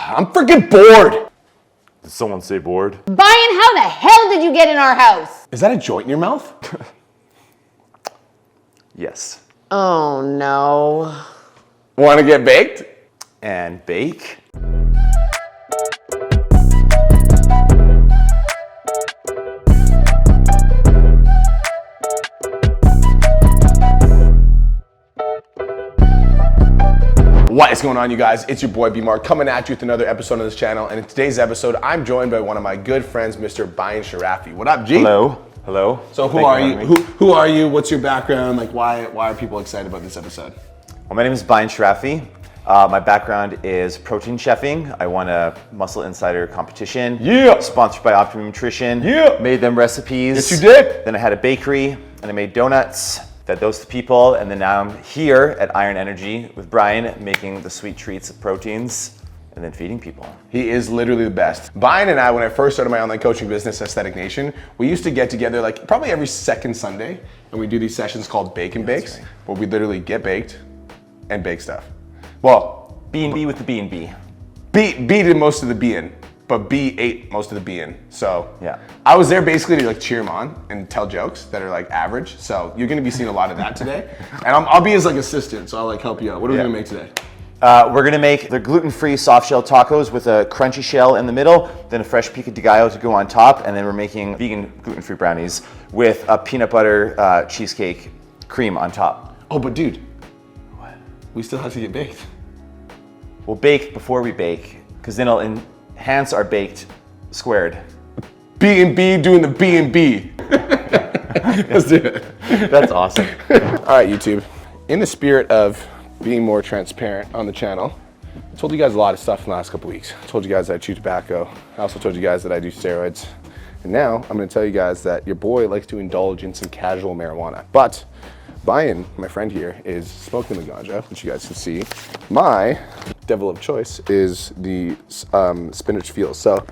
I'm freaking bored. Did someone say bored? Bayan, how the hell did you get in our house? Is that a joint in your mouth? Yes. Oh no. Want to get baked? And bake? What is going on, you guys? It's your boy B-Mark coming at you with another episode of this channel. And in today's episode, I'm joined by one of my good friends, Mr. Bayan Sharafi. What up, G? Hello. Hello. So who are you? Who are you? What's your background? Like, why are people excited about this episode? Well, my name is Bayan Sharafi. My background is protein chefing. I won a Muscle Insider competition. Yeah. Sponsored by Optimum Nutrition. Yeah. Made them recipes. Yes, you did. Then I had a bakery and I made donuts. Fed those to people, and then now I'm here at Iron Energy with Brian making the sweet treats of proteins and then feeding people. He is literally the best. Bayan and I, when I first started my online coaching business, Aesthetic Nation, we used to get together like probably every second Sunday, and we do these sessions called Bake and Bakes, right. where we literally get baked and bake stuff. Well, B&B with the B&B. B did most of the being, but B ate most of the being. So Yeah. I was there basically to like cheer him on and tell jokes that are like average. So you're gonna be seeing a lot of that today. And I'll be his like assistant, so I'll like help you out. What are we gonna make today? We're gonna make the gluten-free soft shell tacos with a crunchy shell in the middle, then a fresh pico de gallo to go on top, and then we're making vegan gluten-free brownies with a peanut butter cheesecake cream on top. Oh, but dude, what? We still have to get baked. We'll bake before we bake, because then it'll enhance our baked squared. B&B doing the B&B. Let's do it. That's awesome. All right, YouTube. In the spirit of being more transparent on the channel, I told you guys a lot of stuff in the last couple weeks. I told you guys that I chew tobacco. I also told you guys that I do steroids. And now I'm gonna tell you guys that your boy likes to indulge in some casual marijuana. But Bayan, my friend here, is smoking the ganja, which you guys can see. My devil of choice is the spinach fields. So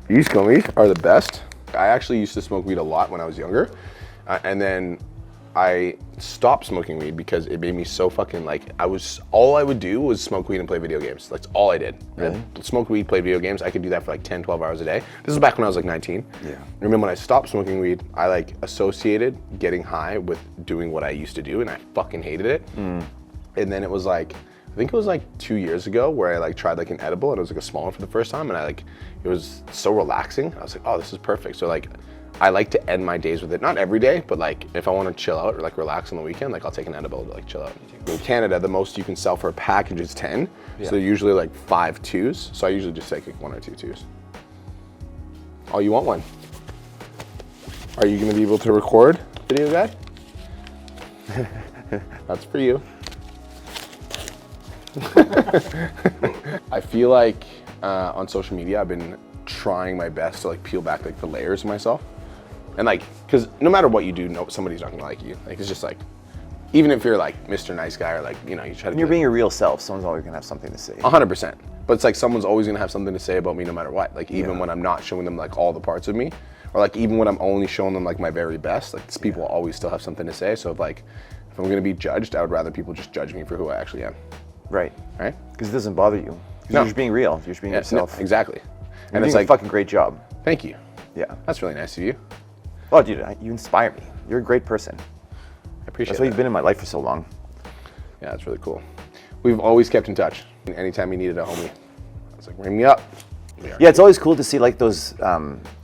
these gummies are the best. I actually used to smoke weed a lot when I was younger. And then I stopped smoking weed because it made me so fucking like, all I would do was smoke weed and play video games. That's all I did. Really? Smoke weed, play video games. I could do that for like 10, 12 hours a day. This was back when I was like 19. Yeah. I remember when I stopped smoking weed, I like associated getting high with doing what I used to do, and I fucking hated it. And then it was like, I think it was like 2 years ago where I like tried like an edible, and it was like a small one for the first time, and it was so relaxing. I was like, oh, this is perfect. So like, I like to end my days with it. Not every day, but like if I want to chill out or like relax on the weekend, like I'll take an edible to like chill out. In Canada, the most you can sell for a package is 10. Yeah. So they're usually like 5 twos. So I usually just take like 1 or 2 twos. Oh, you want one? Are you gonna be able to record, video guy? That's for you. I feel like on social media, I've been trying my best to like peel back like the layers of myself. And like, cause no matter what you do, somebody's not gonna like you. Like, it's just like, even if you're like Mr. Nice Guy or like, you know, you try to- When you're being your real self, someone's always gonna have something to say. 100%. But it's like someone's always gonna have something to say about me no matter what. Like even when I'm not showing them like all the parts of me, or like even when I'm only showing them like my very best, like people always still have something to say. So if I'm gonna be judged, I would rather people just judge me for who I actually am. Right. Right? Because it doesn't bother you. Because No. you're just being real. You're just being yourself. No, exactly. And And it's doing like, a fucking great job. thank you. Yeah. That's really nice of you. Oh, dude, you inspire me. You're a great person. I appreciate That's why that. you've been in my life for so long. Yeah, that's really cool. We've always kept in touch. Anytime you needed a homie, I was like, ring me up. Yeah, it's always cool to see like those,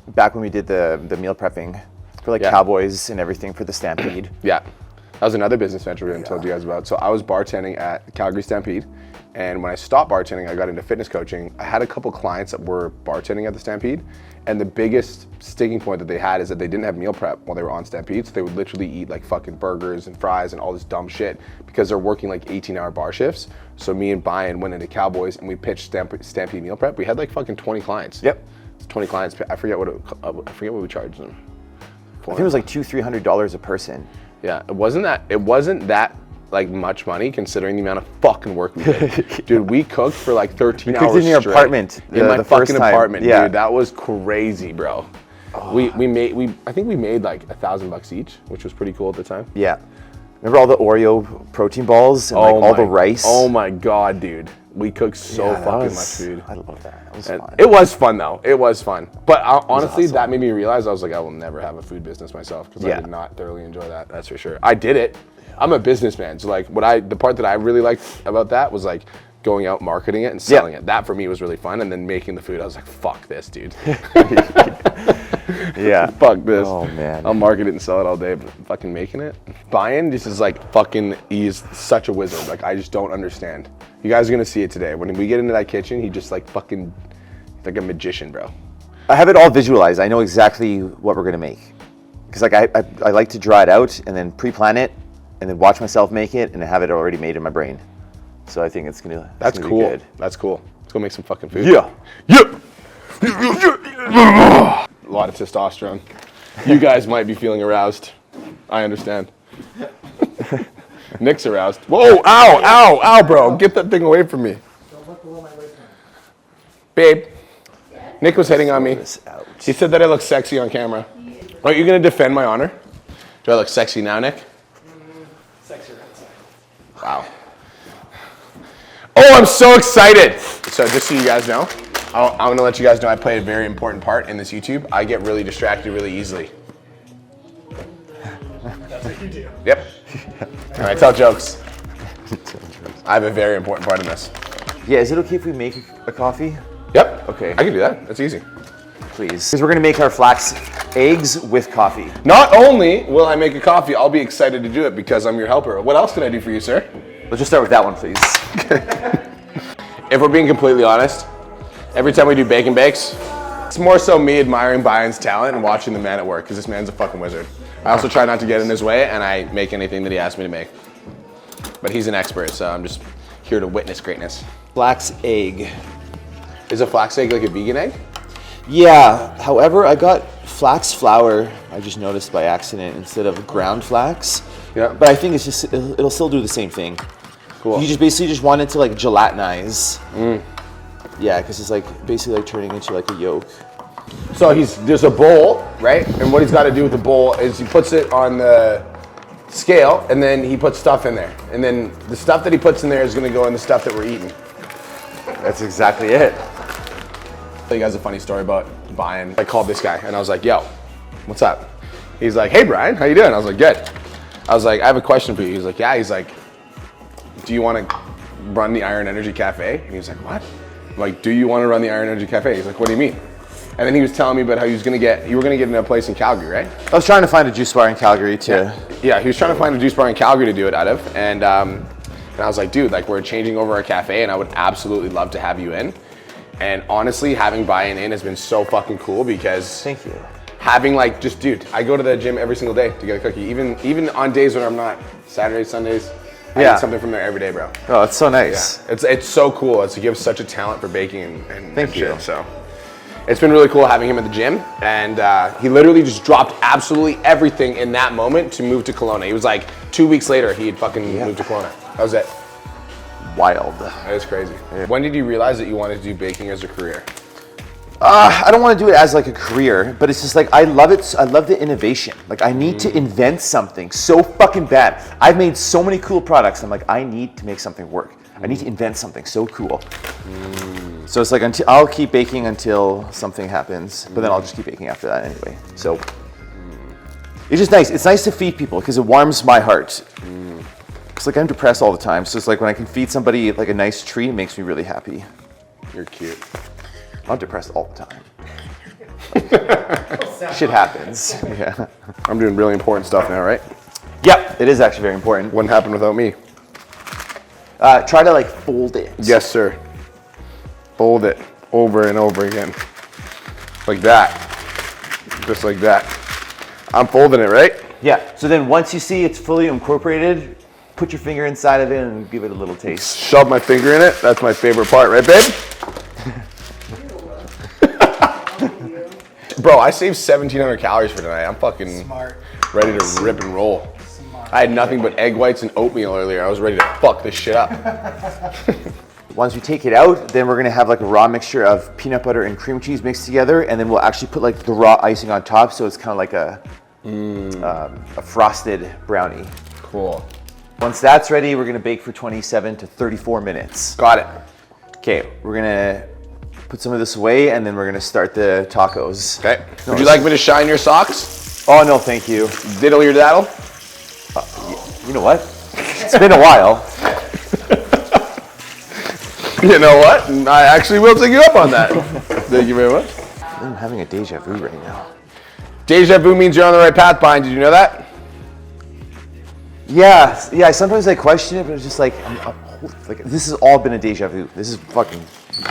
back when we did the meal prepping for like Cowboys and everything for the Stampede. Yeah, that was another business venture I told you guys about. So I was bartending at Calgary Stampede, and when I stopped bartending, I got into fitness coaching. I had a couple clients that were bartending at the Stampede, and the biggest sticking point that they had is that they didn't have meal prep while they were on Stampede, so they would literally eat like fucking burgers and fries and all this dumb shit because they're working like 18-hour bar shifts. So me and Bayan went into Cowboys and we pitched Stampede meal prep. We had like fucking 20 clients. Yep. 20 clients. I forget what we charged them. I think it was like $200-300 a person. Yeah, it wasn't that like much money considering the amount of fucking work we did. Dude, we cooked for like 13 hours in your straight. apartment. In my the first fucking time. apartment, Yeah. dude. That was crazy, bro. Oh. I think we made like $1,000 each, which was pretty cool at the time. Yeah. Remember all the Oreo protein balls and like all the rice? Oh my God, dude. We cooked so that fucking was- much food. I love that. That was And fun. it was fun though. It was fun. But honestly, awesome. that made me realize I was like, I will never have a food business myself because I Yeah. did not thoroughly enjoy that. That's for sure. I did it. I'm a businessman, so like the part that I really liked about that was like going out marketing it and selling it. That for me was really fun. And then making the food, I was like, fuck this, dude. Yeah. Fuck this. Oh, man. I'll market it and sell it all day, but fucking making it. Bayan just is like fucking, he's such a wizard. Like I just don't understand. You guys are gonna see it today. When we get into that kitchen, he just like fucking, like a magician, bro. I have it all visualized. I know exactly what we're gonna make. Because like I like to draw it out and then pre-plan it and then watch myself make it and have it already made in my brain. So I think it's gonna That's be cool. good. That's cool. Let's go make some fucking food. Yeah. A lot of testosterone. You guys might be feeling aroused. I understand. Nick's aroused. Whoa, ow, ow, ow, bro. Get that thing away from me. Babe, Nick was hitting on me. This out. He said that I look sexy on camera. Are you going to defend my honor? Do I look sexy now, Nick? Sexier outside. Wow. Oh, I'm so excited. So just so you guys know, I'm going to let you guys know I play a very important part in this YouTube. I get really distracted really easily. That's what you do. Yep. And I tell jokes. I have a very important part in this. Yeah, is it okay if we make a coffee? Yep. Okay. I can do that. That's easy. Please. Because we're gonna make our flax eggs with coffee. Not only will I make a coffee, I'll be excited to do it because I'm your helper. What else can I do for you, sir? Let's just start with that one, please. If we're being completely honest, every time we do bacon bakes, it's more so me admiring Bayan's talent and watching the man at work because this man's a fucking wizard. I also try not to get in his way and I make anything that he asks me to make. But he's an expert, so I'm just here to witness greatness. Flax egg. Is a flax egg like a vegan egg? Yeah, however, I got flax flour, I just noticed by accident, instead of ground flax. Yeah. But I think it's just, it'll still do the same thing. Cool. You just basically just want it to like gelatinize. Yeah, because it's like basically like turning into like a yolk. So there's a bowl, right? And what he's got to do with the bowl is he puts it on the scale and then he puts stuff in there. And then the stuff that he puts in there is going to go in the stuff that we're eating. That's exactly it. I'll tell you guys a funny story about Bayan. I called this guy and I was like, yo, what's up? He's like, hey Brian, how you doing? I was like, good. I was like, I have a question for you. He's like, yeah. He's like, do you want to run the Iron Energy Cafe? And he was like, what? I'm like, do you want to run the Iron Energy Cafe? He's like, what do you mean? And then he was telling me about how you were gonna get in a place in Calgary, right? I was trying to find a juice bar in Calgary to... Yeah, he was trying to find a juice bar in Calgary to do it out of. And I was like, dude, like we're changing over our cafe and I would absolutely love to have you in. And honestly, having Bayan in has been so fucking cool because Thank you. having like just, dude, I go to the gym every single day to get a cookie. Even on days when I'm not, Saturdays, Sundays, I Yeah. eat something from there every day, bro. Oh, it's so nice. It's so cool. You have such a talent for baking and Thank you. shit, so. It's been really cool having him at the gym, and he literally just dropped absolutely everything in that moment to move to Kelowna. He was like 2 weeks later, he had fucking moved to Kelowna. That was it. Wild. That is crazy. When did you realize that you wanted to do baking as a career? I don't want to do it as like a career, but it's just like, I love it. I love the innovation. Like I need to invent something so fucking bad. I've made so many cool products. I'm like, I need to make something work. I need to invent something so cool. So it's like, I'll keep baking until something happens, but then I'll just keep baking after that anyway. So it's just nice. It's nice to feed people because it warms my heart. It's like I'm depressed all the time. So it's like when I can feed somebody like a nice treat, it makes me really happy. You're cute. I'm depressed all the time. Shit happens. Yeah. I'm doing really important stuff now, right? Yep, it is actually very important. Wouldn't happen without me. Try to like fold it. Yes, sir. Fold it over and over again. Like that. Just like that. I'm folding it, right? Yeah. So then once you see it's fully incorporated, put your finger inside of it and give it a little taste. Shove my finger in it. That's my favorite part, right, babe? Bro, I saved 1,700 calories for tonight. I'm fucking Smart. ready to rip and roll. I had nothing but egg whites and oatmeal earlier. I was ready to fuck this shit up. Once we take it out, then we're gonna have like a raw mixture of peanut butter and cream cheese mixed together, and then we'll actually put like the raw icing on top, so it's kind of like a frosted brownie. Cool. Once that's ready, we're gonna bake for 27 to 34 minutes. Got it. Okay, we're gonna put some of this away and then we're gonna start the tacos. Okay. Would you like me to shine your socks? Oh no, thank you. Diddle your daddle? You know what? It's been a while. You know what? I actually will take you up on that. Thank you very much. I'm having a deja vu right now. Deja vu means you're on the right path, Bayan. Did you know that? Yeah, sometimes I question it, but it's just like, like this has all been a deja vu. This is fucking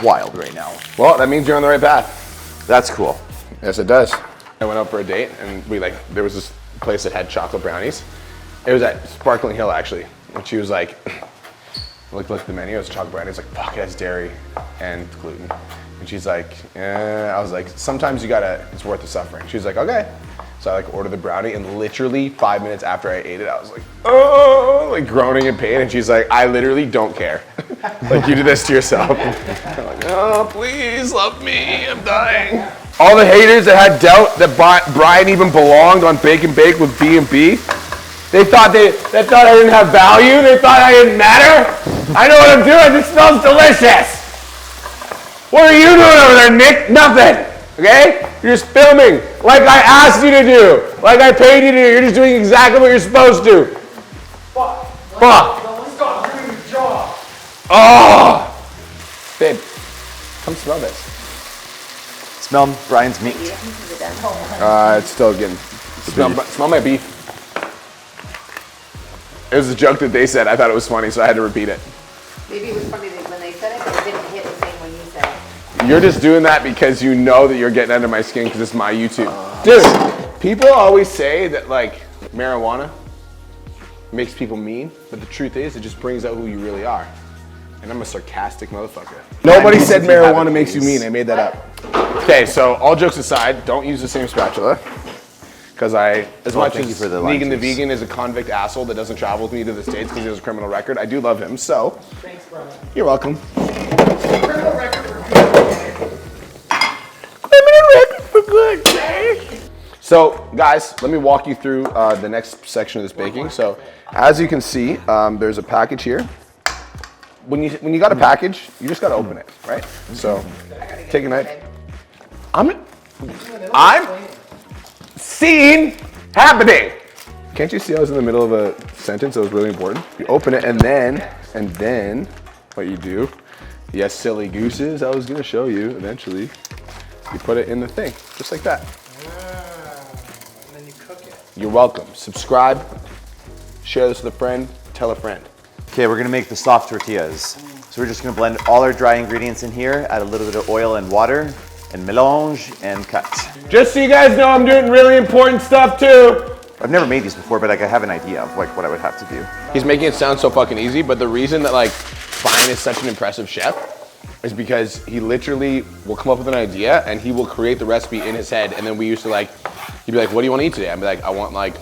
wild right now. Well, that means you're on the right path. That's cool. Yes, it does. I went out for a date, and there was this place that had chocolate brownies. It was at Sparkling Hill, actually. And she was like, looked at the menu, it was chocolate brownies. Like, fuck, it has dairy and gluten. And she's like, I was like, sometimes it's worth the suffering. She was like, okay. So I ordered the brownie, and literally 5 minutes after I ate it, I was like, oh, like groaning in pain. And she's like, I literally don't care. Like, you did this to yourself. I'm like, oh, please love me, I'm dying. All the haters that had doubt that Brian even belonged on Bake and Bake with B&B, they thought I didn't have value. They thought I didn't matter. I know what I'm doing. It smells delicious. What are you doing over there, Nick? Nothing. Okay? You're just filming like I asked you to do, like I paid you to do. You're just doing exactly what you're supposed to. Fuck. Stop doing your job. Oh, babe, come smell this. Smell Brian's meat. It's still getting. Smell my beef. It was a joke that they said. I thought it was funny, so I had to repeat it. Maybe it was funny when they said it, but it didn't hit the same when you said it. You're just doing that because you know that you're getting under my skin because it's my YouTube. Dude, people always say that like marijuana makes people mean, but the truth is it just brings out who you really are. And I'm a sarcastic motherfucker. Nobody said marijuana makes you mean. I made that up. Okay, so all jokes aside, don't use the same spatula. Because as much as Negan the Vegan is a convict asshole that doesn't travel with me to the States because he has a criminal record, I do love him, so. Thanks, brother. You're welcome. Criminal record for good. So, guys, let me walk you through the next section of this baking. So, as you can see, there's a package here. When you got a package, you just gotta open it, right? So, take a knife. I'm seeing happening. Can't you see I was in the middle of a sentence that was really important? You open it and then what you do, yes, silly gooses, I was gonna show you eventually. You put it in the thing, just like that. And then you cook it. You're welcome. Subscribe, share this with a friend, tell a friend. Okay, we're gonna make the soft tortillas. So we're just gonna blend all our dry ingredients in here, add a little bit of oil and water, and mélange and cut. Just so you guys know, I'm doing really important stuff too. I've never made these before, but like I have an idea of like what I would have to do. He's making it sound so fucking easy, but the reason that like Bayan is such an impressive chef is because he literally will come up with an idea and he will create the recipe in his head. And then we used to like, he'd be like, what do you want to eat today? I'd be like, I want like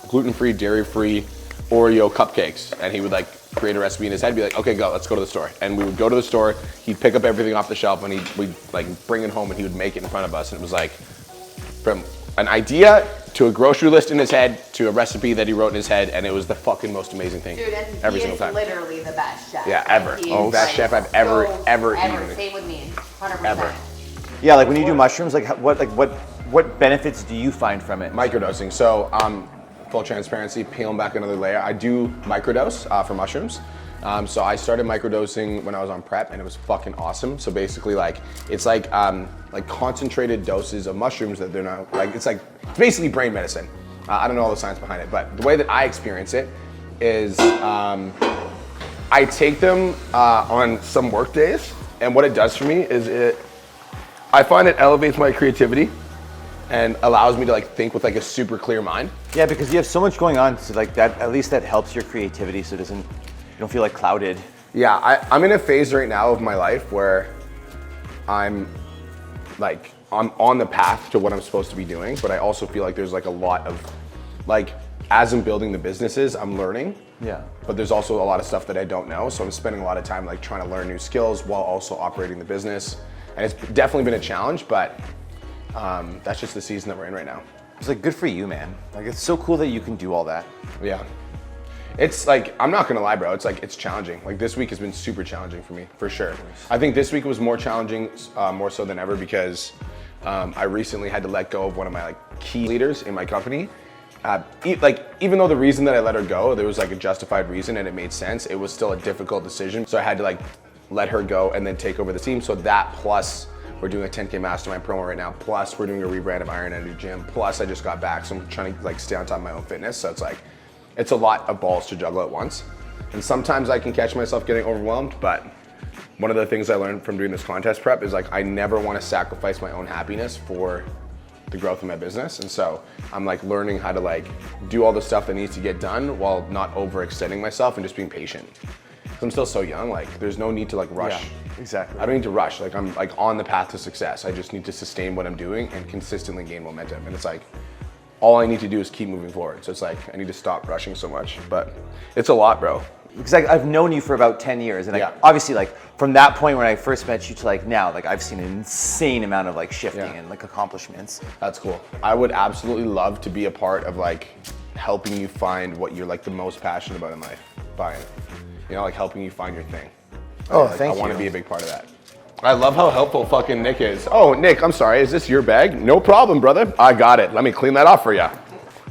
gluten-free, dairy-free Oreo cupcakes. And he would like create a recipe in his head, be like, okay, go, let's go to the store. And we would go to the store, he'd pick up everything off the shelf and we'd like bring it home and he would make it in front of us. And it was like, from an idea to a grocery list in his head to a recipe that he wrote in his head, and it was the fucking most amazing thing. Dude, and every he single is time. literally the best chef. Yeah, ever. He Oh, is, best like, chef I've ever eaten. Same with me, 100%. Ever. Yeah, like when you do mushrooms, like what benefits do you find from it? Microdosing. So, full transparency, peeling back another layer. I do microdose for mushrooms. So I started microdosing when I was on prep, and it was fucking awesome. So basically, like it's like concentrated doses of mushrooms that they're not like it's basically brain medicine. I don't know all the science behind it, but the way that I experience it is I take them on some work days, and what it does for me is I find it elevates my creativity and allows me to like think with like a super clear mind. Yeah, because you have so much going on, so like that at least that helps your creativity, so you don't feel like clouded. Yeah, I'm in a phase right now of my life where I'm on the path to what I'm supposed to be doing, but I also feel like there's like a lot of like as I'm building the businesses, I'm learning. Yeah. But there's also a lot of stuff that I don't know, so I'm spending a lot of time like trying to learn new skills while also operating the business. And it's definitely been a challenge, but that's just the season that we're in right now. It's like good for you, man. Like it's so cool that you can do all that. Yeah. It's like, I'm not gonna lie, bro. It's like, it's challenging. Like this week has been super challenging for me, for sure. I think this week was more challenging, more so than ever because I recently had to let go of one of my like key leaders in my company. Even though the reason that I let her go, there was like a justified reason and it made sense, it was still a difficult decision. So I had to like let her go and then take over the team. So that plus we're doing a 10K mastermind promo right now. Plus we're doing a rebrand of Iron Energy Gym. Plus I just got back. So I'm trying to like stay on top of my own fitness. So it's like, it's a lot of balls to juggle at once. And sometimes I can catch myself getting overwhelmed, but one of the things I learned from doing this contest prep is like, I never want to sacrifice my own happiness for the growth of my business. And so I'm like learning how to like do all the stuff that needs to get done while not overextending myself and just being patient. 'Cause I'm still so young, like there's no need to like rush. Yeah, exactly. I don't need to rush. Like I'm like on the path to success. I just need to sustain what I'm doing and consistently gain momentum. And it's like, all I need to do is keep moving forward. So it's like, I need to stop rushing so much, but it's a lot, bro. Because I've known you for about 10 years, and Yeah. obviously, like from that point when I first met you to like now, like I've seen an insane amount of like shifting Yeah. and like accomplishments. That's cool. I would absolutely love to be a part of like helping you find what you're like the most passionate about in life. Bayan. You know, like helping you find your thing. Oh, Like, thank I want you. to be a big part of that. I love how helpful fucking Nick is. Oh, Nick, I'm sorry. Is this your bag? No problem, brother. I got it. Let me clean that off for you.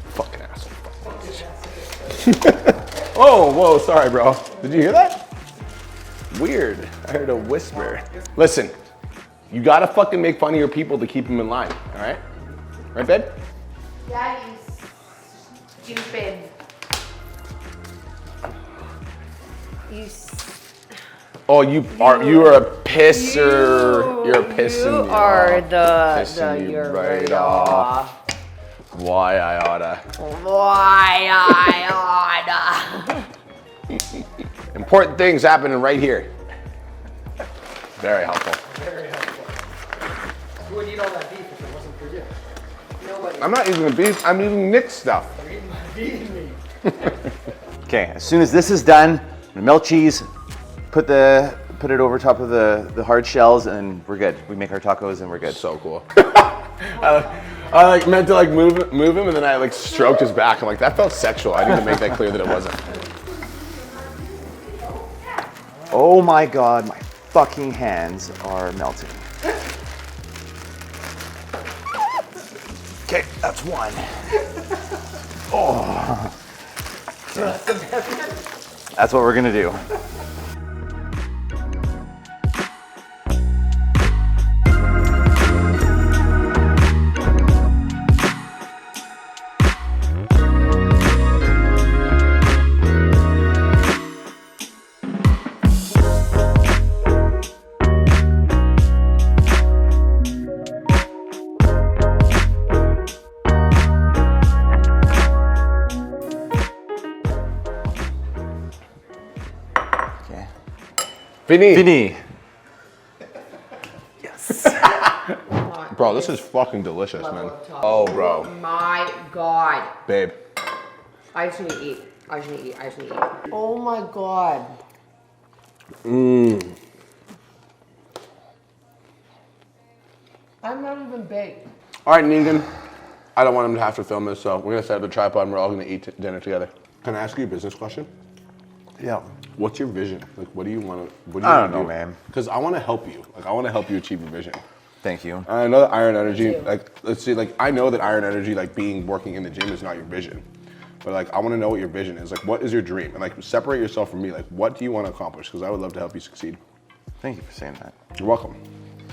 Fucking asshole. Oh, whoa, sorry, bro. Did you hear that? Weird. I heard a whisper. Listen, you gotta fucking make fun of your people to keep them in line, all right? Right, babe? Yeah, you stupid. Oh, you are a pisser. You're pissing me are off. Pissing you you're right off. Why I oughta. Why I oughta. Important things happening right here. Very helpful. Very helpful. You wouldn't eat all that beef if it wasn't for you. Nobody. I'm not eating the beef, I'm eating Nick's stuff. You're eating me. Okay, as soon as this is done, I'm gonna melt cheese, put it over top of the hard shells, and we're good. We make our tacos and we're good. So cool. I like meant to like move him and then I like stroked his back. I'm like, that felt sexual. I need to make that clear that it wasn't. Oh my God, my fucking hands are melting. Okay, that's one. Oh. That's what we're gonna do. Fini. Yes. Bro, this is fucking delicious, man. Oh, bro. My God. Babe. I just need to eat. I just need to eat. I just need to eat. Oh my God. I'm not even baked. All right, Negan. I don't want him to have to film this, so we're gonna set up the tripod and we're all gonna eat dinner together. Can I ask you a business question? Yeah. What's your vision? Like, what do you want to? I don't know, man. Because I want to help you. Like, I want to help you achieve your vision. Thank you. I know that Iron Energy, like, let's see, like, I know that Iron Energy, like, working in the gym is not your vision. But, like, I want to know what your vision is. Like, what is your dream? And, like, separate yourself from me. Like, what do you want to accomplish? Because I would love to help you succeed. Thank you for saying that. You're welcome.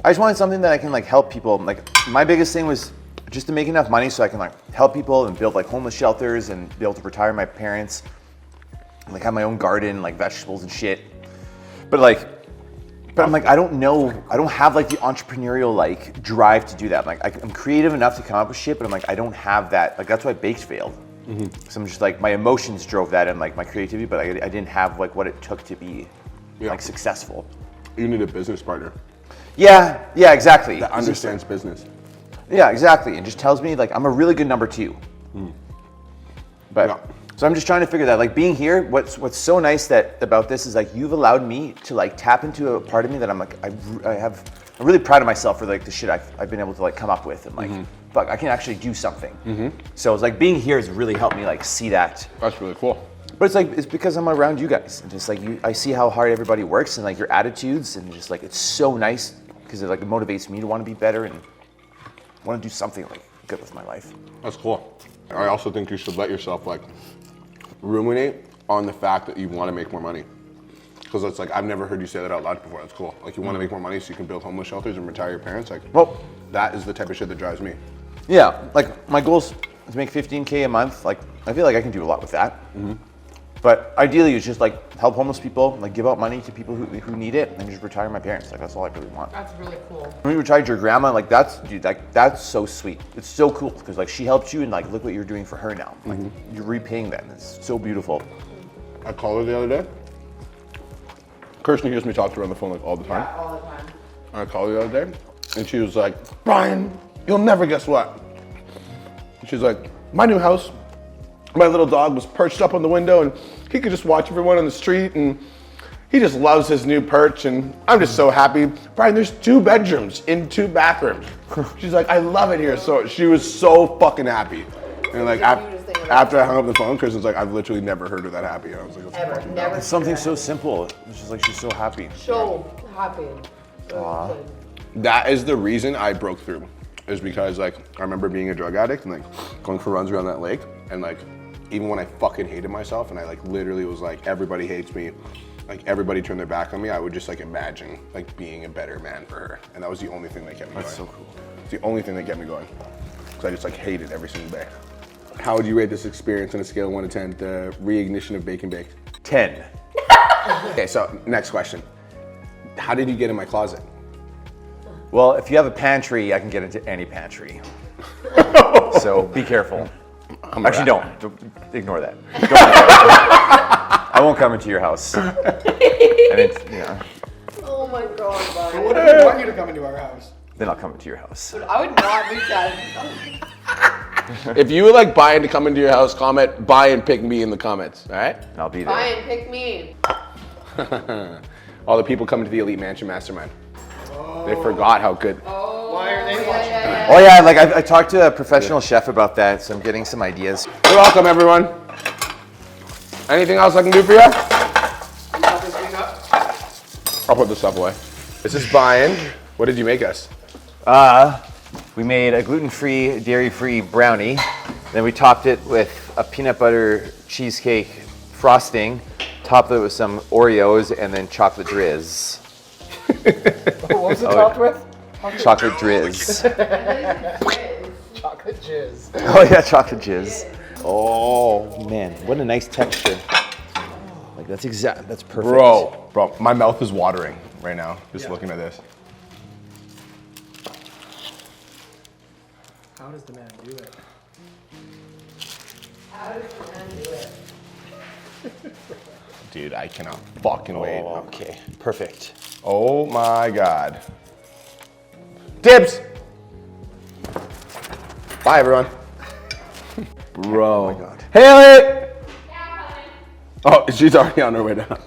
I just wanted something that I can like help people. Like my biggest thing was just to make enough money so I can like help people and build like homeless shelters and be able to retire my parents, and, like have my own garden, like vegetables and shit. But I'm like, I don't know, I don't have like the entrepreneurial like drive to do that. I'm creative enough to come up with shit, but I'm like, I don't have that. Like that's why Baked failed. So I'm just like, my emotions drove that and like my creativity, but I didn't have like what it took to be like successful. You need a business partner Yeah, exactly. that understands business. Yeah, exactly. And just tells me like I'm a really good number two. But Yeah. so I'm just trying to figure that. Like being here, what's so nice about this is like you've allowed me to like tap into a part of me that I'm like I'm really proud of myself for like the shit I've been able to like come up with and like fuck I can actually do something. So it's like being here has really helped me like see that. That's really cool. But it's like, it's because I'm around you guys. And just like, I see how hard everybody works and like your attitudes and just like, it's so nice because it like motivates me to want to be better and want to do something like good with my life. That's cool. I also think you should let yourself like ruminate on the fact that you want to make more money. Because it's like, I've never heard you say that out loud before. That's cool. Like you want to make more money so you can build homeless shelters and retire your parents. Like, Well, that is the type of shit that drives me. yeah, like my goal is to make 15K a month. Like I feel like I can do a lot with that. But ideally, it's just like help homeless people, like give out money to people who need it, and just retire my parents. Like that's all I really want. That's really cool. When you retired your grandma, like that's, dude, like that's so sweet. It's so cool because like she helped you, and like look what you're doing for her now. Like you're repaying them. It's so beautiful. I called her the other day. Kirsten hears me talk to her on the phone like all the time. Yeah, all the time. And I called her the other day, and she was like, Brian, you'll never guess what. And she's like, my new house, my little dog was perched up on the window, and he could just watch everyone on the street, and he just loves his new perch, and I'm just so happy. Brian, there's 2 bedrooms in 2 bathrooms. She's like, I love it here. So she was so fucking happy. And like after I hung up the phone, Kristen's like, I've literally never heard her that happy. And I was like, that's Ever. fucking Never. It's something so simple. It's just like she's so happy. So happy. So good. That is the reason I broke through, is because like I remember being a drug addict and like going for runs around that lake, and like even when I fucking hated myself and I like literally was like, everybody hates me, like everybody turned their back on me, I would just like imagine like being a better man for her, and that was the only thing that kept me going. That's so cool. It's the only thing that kept me going, because I just like hated every single day. How would you rate this experience on a scale of 1 to 10, the reignition of Bacon Baked? 10. Okay, so next question. How did you get in my closet? Well, if you have a pantry, I can get into any pantry. So be careful. Actually, don't ignore that. I won't come into your house. And it's, Oh my god, Brian. What if we want you to come into our house? then I'll come into your house. I would not do that. If you would like Bayan to come into your house, comment Bayan pick me in the comments, all right? And I'll be there. Brian, pick me. All the people coming to the Elite Mansion Mastermind. They forgot how good. Why are they watching? Oh yeah, like I talked to a professional chef about that, so I'm getting some ideas. You're welcome, everyone. Anything else I can do for you? Pop this thing up. I'll put this stuff away. This is Bayan. What did you make us? We made a gluten-free, dairy-free brownie. Then we topped it with a peanut butter cheesecake frosting, topped it with some Oreos, and then chocolate drizz. What was it topped with? Chocolate drizz. Chocolate jizz. Oh yeah, chocolate jizz. Oh man, what a nice texture. Like that's perfect. Bro, my mouth is watering right now, just looking at this. How does the man do it? Dude, I cannot fucking wait. Oh, okay, perfect. Oh my God. Dibs! Bye, everyone. Bro. Oh my God. Haley! Oh, she's already on her way down.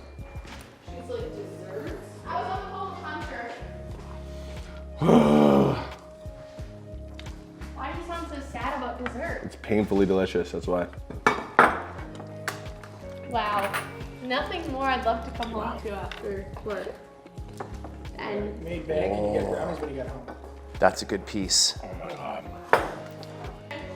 She's like, desserts? I was on the phone with Hunter. Why do you sound so sad about dessert? It's painfully delicious, that's why. Wow. Nothing more I'd love to come home to after work. And Made bag and you get brownies when you get home. That's a good piece.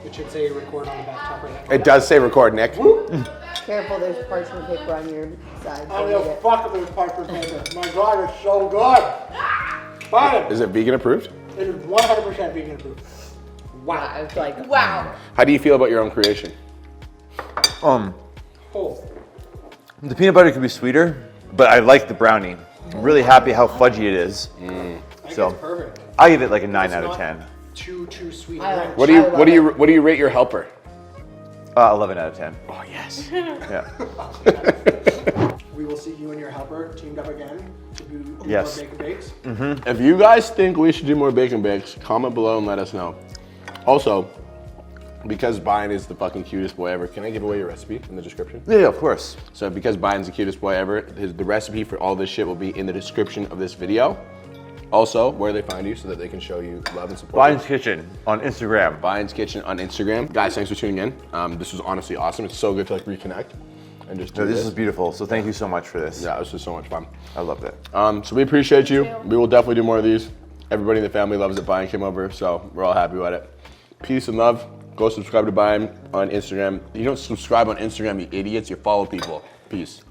It should say record on the back top right now. It does say record, Nick. Careful, there's parchment paper on your side. I don't give a fuck if there's parchment paper. My God, it's so good. Fine. Is it vegan approved? It is 100% vegan approved. Wow. It's like, wow. How do you feel about your own creation? Oh. The peanut butter could be sweeter, but I like the brownie. I'm really happy how fudgy it is. I think So it's perfect. I give it like a 9 It's out of not 10. Too sweet. I like- What do you rate your helper? 11 out of 10. Oh yes. Yeah. We will see you and your helper teamed up again to do Yes. more bacon bakes. If you guys think we should do more bacon bakes, comment below and let us know. Also, because Bayan is the fucking cutest boy ever, can I give away your recipe in the description? Yeah, of course. So because Bayan's the cutest boy ever, the recipe for all this shit will be in the description of this video. Also, where they find you so that they can show you love and support. Bayan's Kitchen on Instagram. Bayan's Kitchen on Instagram. Guys, thanks for tuning in. This was honestly awesome. It's so good to like reconnect and just do No, this this. is beautiful. So thank you so much for this. Yeah, this was so much fun. I loved it. So we appreciate you. too. We will definitely do more of these. Everybody in the family loves that Bayan came over, so we're all happy about it. Peace and love. Go subscribe to Bayan on Instagram. You don't subscribe on Instagram, you idiots. You follow people. Peace.